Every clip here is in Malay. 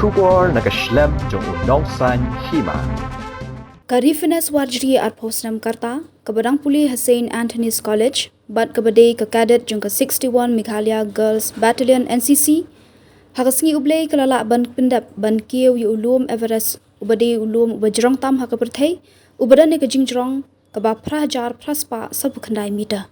Shubor nakaslem jong unongsan Hima. Rifiness warjri at postnam karta, kabadang puli Hussein Anthony's College, but kabadai ka cadet jong ka 61 Meghalaya Girls Battalion NCC, hakasingi ublay kalala ban pindap ban Kiew yu ulum Everest, ubadai ulum ubajrong tam hakaperthai, ubadan ni ka jingjrong kaba prahajar praspa sabu khandai mita.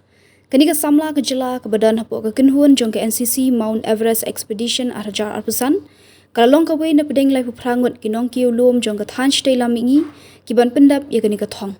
Kani ka samla ka Jylla kabadan hapo ka kinhun jong ka NCC Mount Everest Expedition arhajar arpusan, kalalong ka way na pedeng lai puprangut kinong Kiew ulum jong ka than stay lamingi, kiban pendap ya kani ka thong.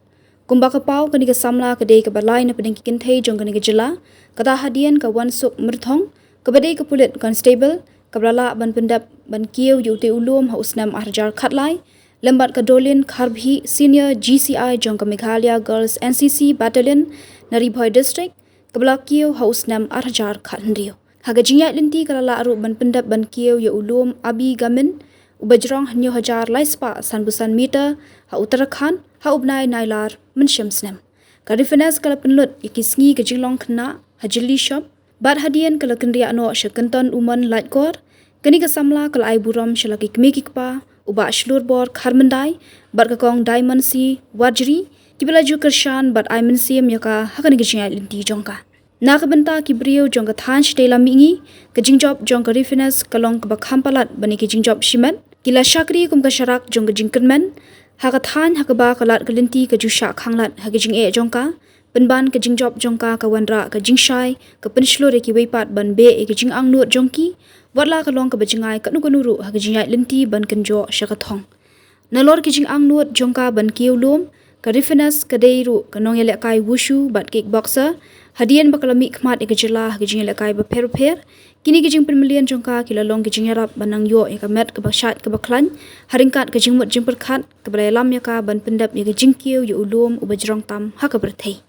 Kumba ka pau kani ka samla ka dei ka balai na pedeng Kynthei jong kani ka Jylla, kata hadian ka wansuk merthong, ka badai ka pulit constable, ka blala ban pendap ban Kiew yu te ulum ha usnam arhajar khatlai, lembat ka dolin kharbhi senior GCI jong ka Meghalaya Girls NCC Battalion Naribhoi District, kabla Kiew ha usnam arhajar khatnriyo. Haga jinyat linti kalala aru ban pendap ban Kiew yu ulum abi gamin, ubajrong hanyo hajar laispa sanbusan meter ha Uttarakhand ha ubnai nailar mensyamsnem. Ka Rifiness kala penlut ikisngi ke jinglong kena ha Jylla shop bad hadian kala kendria no syakenton uman lightcore kani ka samla kala ai buram shalaki kmekikpa uba shlur bor kharmandai bad ka kong diamond si wajri kibela ju kershan bad ai mensiam yaka hakani ke jinyat linti jongka. Na kabenta kibrio jong ka than stela mingi ka jingjob jong ka Rifiness kalong ka bakhampalat bani ka jingjob shimat kila syakri kum ka syarak jong ka jingkenmen ha ka than ha ka ba kalat ka linti ka jusha khanglat ha ka jing e jong ka penban ka jingjob jong ka wanra ka jingshai ka penslore ki weipat ban be e ka jing angnut jong ki warla ka long ka bajingai ka nugunuru ha ka jingai linti ban kenjo syakathong nalor ki jing angnut jong ka ban kiulum ka Rifiness ka deiru ka nong yele kai wushu bat kickboxer hadian bakalami khmat e ka Jylla ka jing yele kai ba pher kini ka jing permilian jong ka kila long ka jing yarap banang yo e ka met ka bakshat ka baklan haringkat ka jing mut jing perkhat ka balalam ya ka ban pendap ya ka jing Kiew yu ulum ubajrong tam ha ka berthei.